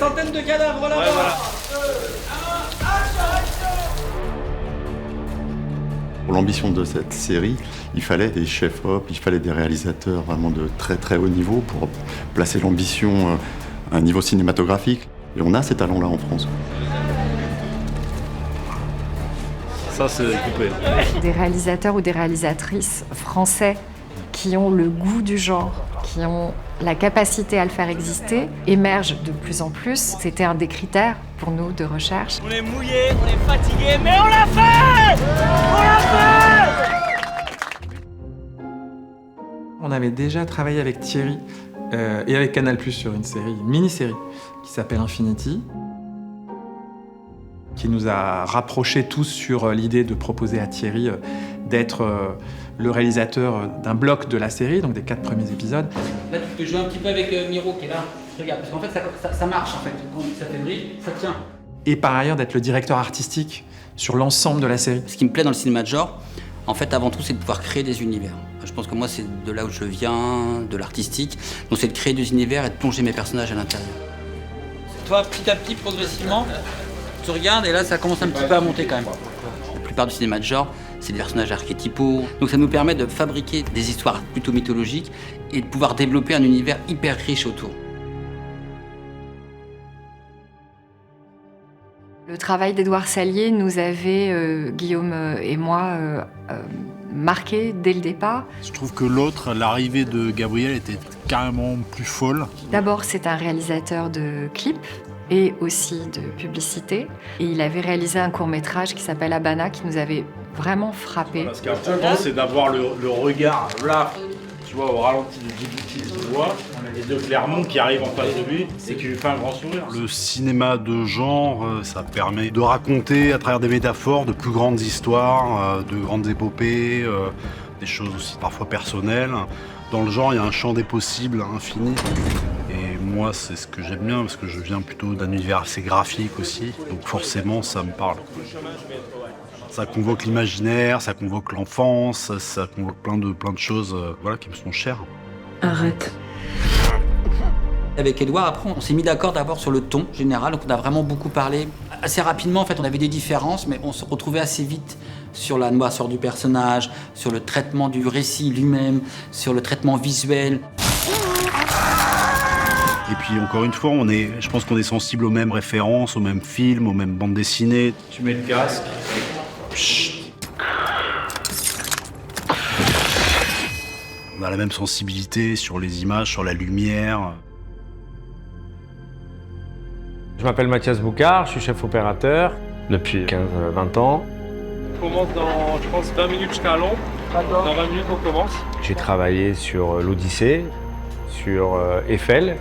centaines de cadavres là-bas. Ouais, voilà. Pour l'ambition de cette série, il fallait des chefs-op, il fallait des réalisateurs vraiment de très très haut niveau pour placer l'ambition à un niveau cinématographique. Et on a ces talents-là en France. Ça, c'est coupé. Des réalisateurs ou des réalisatrices français qui ont le goût du genre, qui ont la capacité à le faire exister, émergent de plus en plus. C'était un des critères pour nous de recherche. On est mouillés, on est fatigués, mais on l'a fait! On l'a fait! On avait déjà travaillé avec Thierry et avec Canal+ sur une mini-série qui s'appelle Infinity, qui nous a rapprochés tous sur l'idée de proposer à Thierry d'être le réalisateur d'un bloc de la série, donc des 4 premiers épisodes. Là, tu peux jouer un petit peu avec Miro qui est là. Regarde, parce qu'en fait, ça marche en fait. Quand ça fait brille, ça tient. Et par ailleurs, d'être le directeur artistique sur l'ensemble de la série. Ce qui me plaît dans le cinéma de genre, en fait, avant tout, c'est de pouvoir créer des univers. Je pense que moi, c'est de là où je viens, de l'artistique. Donc, c'est de créer des univers et de plonger mes personnages à l'intérieur. Toi, petit à petit, progressivement, tu regardes et là, ça commence un petit peu à monter quand même. La plupart du cinéma de genre, c'est des personnages archétypaux. Donc, ça nous permet de fabriquer des histoires plutôt mythologiques et de pouvoir développer un univers hyper riche autour. Le travail d'Édouard Salier nous avait, Guillaume et moi, marqué dès le départ. Je trouve que l'autre, l'arrivée de Gabriel était carrément plus folle. D'abord, c'est un réalisateur de clips et aussi de publicité. Et il avait réalisé un court-métrage qui s'appelle Habana, qui nous avait vraiment frappé. Ce qui est important, c'est d'avoir le regard là, tu vois, au ralenti de Djibouti, tu vois, et de Clermont qui arrive en face de lui, c'est qui lui fait un grand sourire. Le cinéma de genre, ça permet de raconter à travers des métaphores de plus grandes histoires, de grandes épopées, des choses aussi parfois personnelles. Dans le genre, il y a un champ des possibles infini. Et moi, c'est ce que j'aime bien, parce que je viens plutôt d'un univers assez graphique aussi. Donc forcément, ça me parle. Ça convoque l'imaginaire, ça convoque l'enfance, ça convoque plein de choses voilà, qui me sont chères. Arrête. Avec Édouard, après, on s'est mis d'accord d'abord sur le ton général, donc on a vraiment beaucoup parlé. Assez rapidement, en fait, on avait des différences, mais on se retrouvait assez vite sur la noirceur du personnage, sur le traitement du récit lui-même, sur le traitement visuel. Et puis encore une fois, je pense qu'on est sensible aux mêmes références, aux mêmes films, aux mêmes bandes dessinées. Tu mets le casque. On a la même sensibilité sur les images, sur la lumière. Je m'appelle Mathias Boucard, je suis chef opérateur depuis 15-20 ans. On commence dans, je pense, 20 minutes jusqu'à Londres. Dans 20 minutes, on commence. J'ai travaillé sur l'Odyssée, sur Eiffel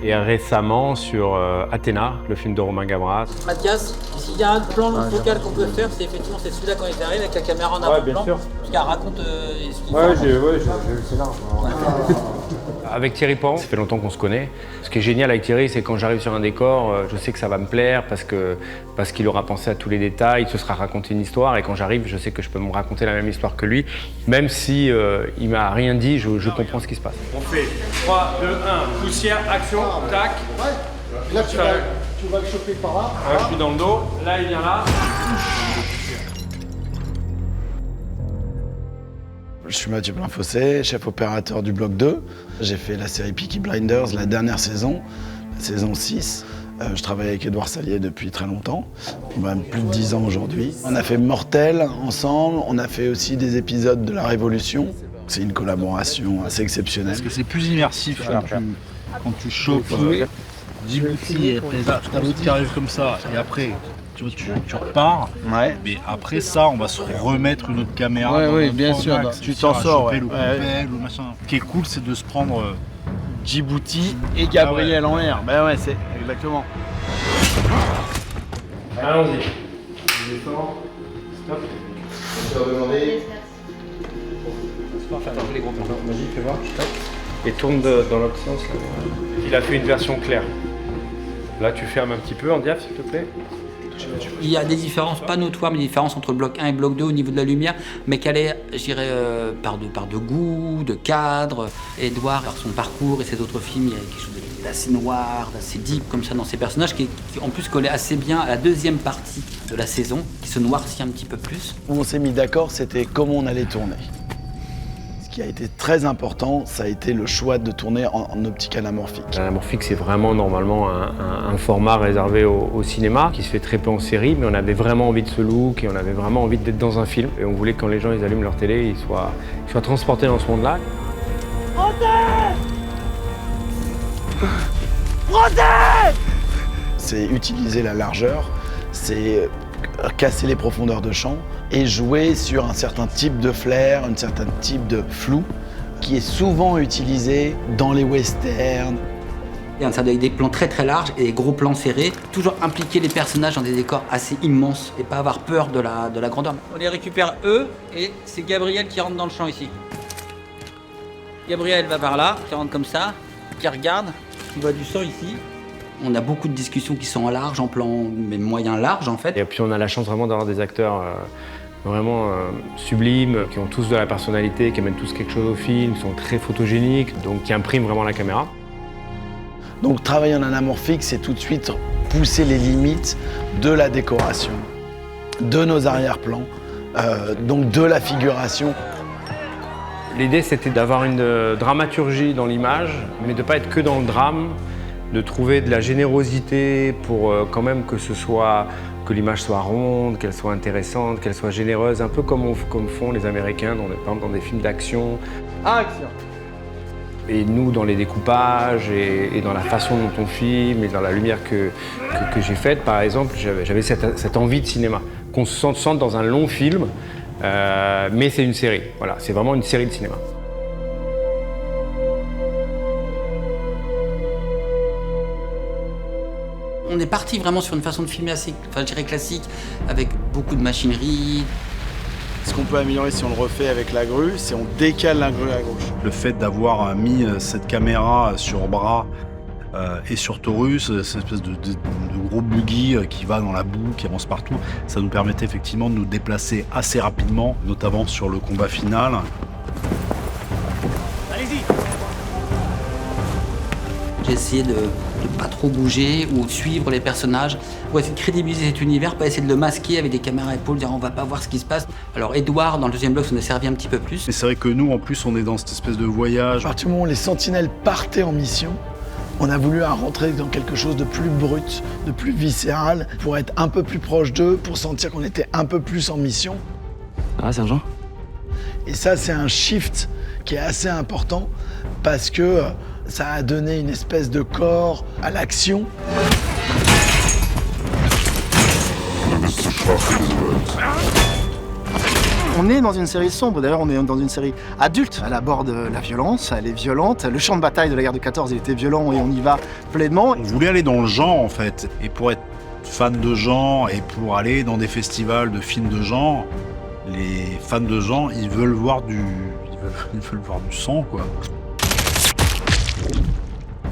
et récemment sur Athéna, le film de Romain Gabras. Mathias, s'il y a un plan focal qu'on peut faire, c'est effectivement celui-là quand il arrive avec la caméra en avant-plan. bien sûr. Parce qu'elle raconte ce qu'il Ouais, fait. j'ai vu le scénar. Avec Thierry Pan, ça fait longtemps qu'on se connaît. Ce qui est génial avec Thierry, c'est quand j'arrive sur un décor, je sais que ça va me plaire parce qu'il aura pensé à tous les détails, il se sera raconté une histoire et quand j'arrive, je sais que je peux me raconter la même histoire que lui. Même si il m'a rien dit, je comprends ce qui se passe. On fait 3, 2, 1, poussière, action, tac. Là, tu vas le choper par là. Ouais, je suis dans le dos. Là, il vient là. Je suis Mathieu Plainfossé, chef opérateur du bloc 2. J'ai fait la série Peaky Blinders, la dernière saison, la saison 6. Je travaille avec Édouard Salier depuis très longtemps, même plus de 10 ans aujourd'hui. On a fait Mortel ensemble, on a fait aussi des épisodes de La Révolution. C'est une collaboration assez exceptionnelle. Parce que c'est plus immersif quand tu chauffes Djibouti et t'as l'autre qui arrive comme ça et après tu repars. Ouais. Mais après ça, on va se remettre une autre caméra. Oui, bien sûr. Tu t'en sors. Le coupel, ou machin. Ce qui est cool, c'est de se prendre Djibouti et Gabriel en l'air. Ben ouais, c'est exactement. Allons-y. Stop. Je vais demander. Vas-y, fais voir. Et tourne dans l'autre sens. Là. Il a fait une version claire. Là, tu fermes un petit peu en diaph, s'il te plaît. Il y a des différences, pas notoires, mais des différences entre le bloc 1 et le bloc 2 au niveau de la lumière, mais qu'elle est, je dirais, par de goût, de cadre. Édouard, par son parcours et ses autres films, il y a quelque chose de d'assez noir, d'assez deep comme ça dans ces personnages qui en plus collait assez bien à la deuxième partie de la saison, qui se noircit un petit peu plus. Où on s'est mis d'accord, c'était comment on allait tourner. Ce qui a été très important, ça a été le choix de tourner en optique anamorphique. L'anamorphique, c'est vraiment normalement un format réservé au cinéma, qui se fait très peu en série, mais on avait vraiment envie de ce look et on avait vraiment envie d'être dans un film. Et on voulait que quand les gens ils allument leur télé, ils soient transportés dans ce monde-là. C'est utiliser la largeur, c'est casser les profondeurs de champ et jouer sur un certain type de flair, un certain type de flou qui est souvent utilisé dans les westerns. Et on avec des plans très très larges et des gros plans serrés, toujours impliquer les personnages dans des décors assez immenses et pas avoir peur de la grandeur. On les récupère eux et c'est Gabriel qui rentre dans le champ ici. Gabriel va par là, qui rentre comme ça, qui regarde, qui voit du sang ici. On a beaucoup de discussions qui sont en large, en plan, mais moyen large en fait. Et puis on a la chance vraiment d'avoir des acteurs vraiment sublimes, qui ont tous de la personnalité, qui amènent tous quelque chose au film, qui sont très photogéniques, donc qui impriment vraiment la caméra. Donc travailler en anamorphique, c'est tout de suite pousser les limites de la décoration, de nos arrière-plans, donc de la figuration. L'idée, c'était d'avoir une dramaturgie dans l'image, mais de ne pas être que dans le drame, de trouver de la générosité pour quand même que l'image soit ronde, qu'elle soit intéressante, qu'elle soit généreuse, un peu comme font les Américains, par exemple dans des films d'action. Action! Et nous, dans les découpages et dans la façon dont on filme et dans la lumière que j'ai faite, par exemple, j'avais cette envie de cinéma, qu'on se sente dans un long film, mais c'est une série. Voilà, c'est vraiment une série de cinéma. On est parti vraiment sur une façon de filmer assez, je dirais classique, avec beaucoup de machinerie. Ce qu'on peut améliorer si on le refait avec la grue, c'est on décale la grue à gauche. Le fait d'avoir mis cette caméra sur bras et sur Taurus, cette espèce de gros buggy qui va dans la boue, qui avance partout, ça nous permettait effectivement de nous déplacer assez rapidement, notamment sur le combat final. Allez-y! J'ai essayé de pas trop bouger ou de suivre les personnages pour essayer de crédibiliser cet univers, pas essayer de le masquer avec des caméras à épaules, dire on va pas voir ce qui se passe. Alors Edouard, dans le deuxième bloc, s'en est servi un petit peu plus. Mais c'est vrai que nous, en plus, on est dans cette espèce de voyage. À partir du moment où les Sentinelles partaient en mission, on a voulu rentrer dans quelque chose de plus brut, de plus viscéral, pour être un peu plus proche d'eux, pour sentir qu'on était un peu plus en mission. Ah, sergent? Et ça, c'est un shift qui est assez important parce que ça a donné une espèce de corps à l'action. On est dans une série sombre, d'ailleurs on est dans une série adulte. Elle aborde la violence, elle est violente. Le champ de bataille de la guerre de 14, il était violent et on y va pleinement. On voulait aller dans le genre en fait, et pour être fan de genre et pour aller dans des festivals de films de genre, les fans de genre, ils veulent voir du sang quoi.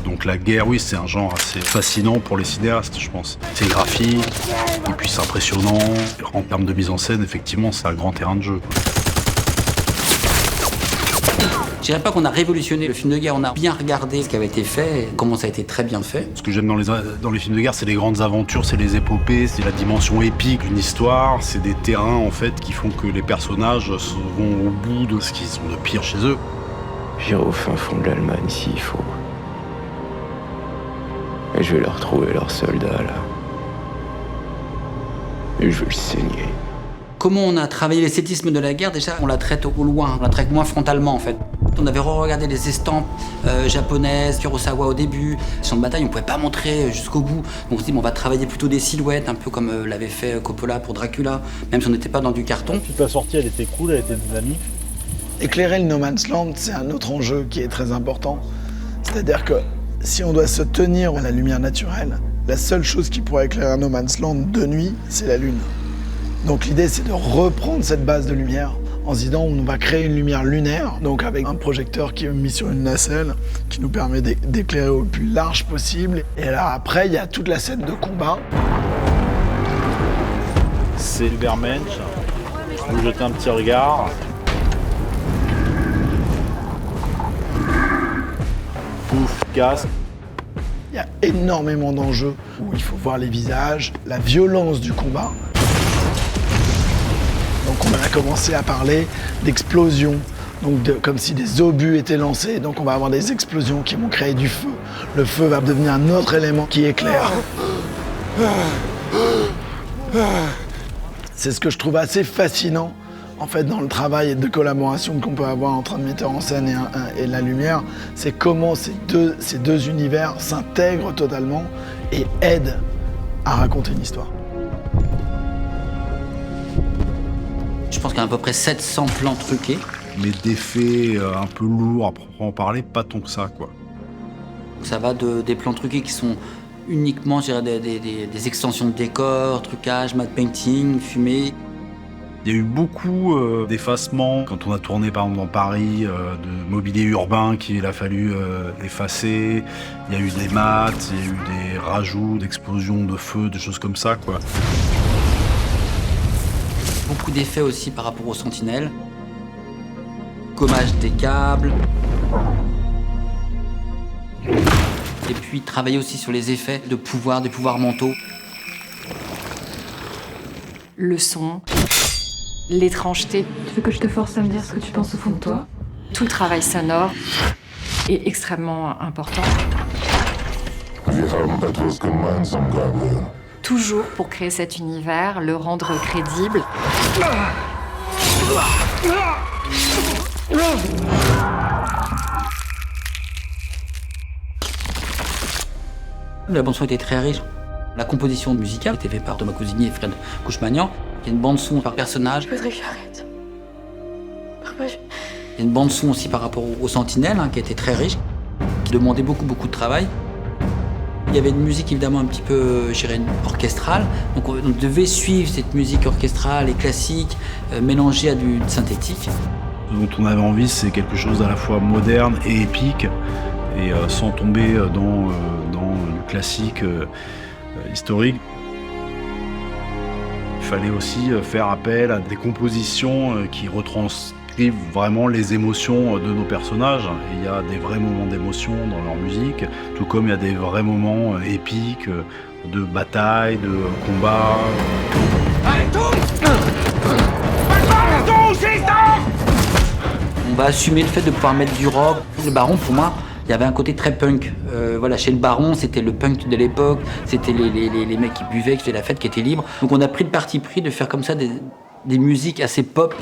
Donc la guerre, oui, c'est un genre assez fascinant pour les cinéastes, je pense. C'est graphique, et puis c'est impressionnant. En termes de mise en scène, effectivement, c'est un grand terrain de jeu. Je dirais pas qu'on a révolutionné le film de guerre, on a bien regardé ce qui avait été fait et comment ça a été très bien fait. Ce que j'aime dans les films de guerre, c'est les grandes aventures, c'est les épopées, c'est la dimension épique d'une histoire, c'est des terrains en fait qui font que les personnages vont au bout de ce qu'ils ont de pire chez eux. J'irai au fin fond de l'Allemagne s'il faut. Et je vais leur retrouver leurs soldats là. Et je vais le saigner. Comment on a travaillé l'esthétisme de la guerre? Déjà, on la traite au loin, on la traite moins frontalement en fait. On avait re-regardé les estampes japonaises, Kurosawa au début. Les champs de bataille, on pouvait pas montrer jusqu'au bout. Donc on se dit, on va travailler plutôt des silhouettes, un peu comme l'avait fait Coppola pour Dracula, même si on n'était pas dans du carton. Toute la sortie, elle était cool, elle était dynamique. Éclairer le No Man's Land, c'est un autre enjeu qui est très important. C'est-à-dire que si on doit se tenir à la lumière naturelle, la seule chose qui pourrait éclairer un No Man's Land de nuit, c'est la lune. Donc l'idée, c'est de reprendre cette base de lumière en se disant on va créer une lumière lunaire, donc avec un projecteur qui est mis sur une nacelle qui nous permet d'éclairer au plus large possible. Et là, après, il y a toute la scène de combat. C'est l'Ubermensch. Vous jetez un petit regard. Pouf, casque. Il y a énormément d'enjeux où il faut voir les visages, la violence du combat. Donc on a commencé à parler d'explosions, donc comme si des obus étaient lancés. Donc on va avoir des explosions qui vont créer du feu. Le feu va devenir un autre élément qui éclaire. C'est ce que je trouve assez fascinant en fait dans le travail de collaboration qu'on peut avoir entre un metteur en scène et la lumière, c'est comment ces deux univers s'intègrent totalement et aident à raconter une histoire. Je pense qu'il y a à peu près 700 plans truqués. Mais d'effets un peu lourds à proprement parler, pas tant que ça, quoi. Ça va des plans truqués qui sont uniquement, je dirais, des extensions de décors, trucage, matte painting, fumée. Il y a eu beaucoup d'effacements quand on a tourné par exemple dans Paris, de mobilier urbain qu'il a fallu effacer. Il y a eu des maths, il y a eu des rajouts, d'explosions de feu, des choses comme ça, quoi. Beaucoup d'effets aussi par rapport aux Sentinelles. Gommage des câbles. Et puis travailler aussi sur les effets de pouvoir, des pouvoirs mentaux. Le son, l'étrangeté. Tu veux que je te force à me dire ce que tu penses au fond de toi? Tout le travail sonore est extrêmement important. Toujours pour créer cet univers, le rendre crédible. La bande-son était très riche. La composition musicale était faite par Thomas Cousinier et Fred Couchemagnan. Il y a une bande-son par personnage. Je voudrais que j'arrête. Il y a une bande-son aussi par rapport aux Sentinelles, qui était très riche, qui demandait beaucoup de travail. Il y avait une musique évidemment un petit peu, je dirais, orchestrale. Donc on devait suivre cette musique orchestrale et classique, mélangée à du synthétique. Ce dont on avait envie, c'est quelque chose à la fois moderne et épique, et sans tomber dans le classique historique. Il fallait aussi faire appel à des compositions qui retranscrivent vraiment les émotions de nos personnages. Et il y a des vrais moments d'émotion dans leur musique, tout comme il y a des vrais moments épiques de bataille, de combat. Allez, tous! On va assumer le fait de pouvoir mettre du rock. Le Baron, pour moi, il y avait un côté très punk. Voilà, chez le Baron, c'était le punk de l'époque, c'était les mecs qui buvaient, qui faisaient la fête, qui étaient libres. Donc on a pris le parti pris de faire comme ça des musiques assez pop.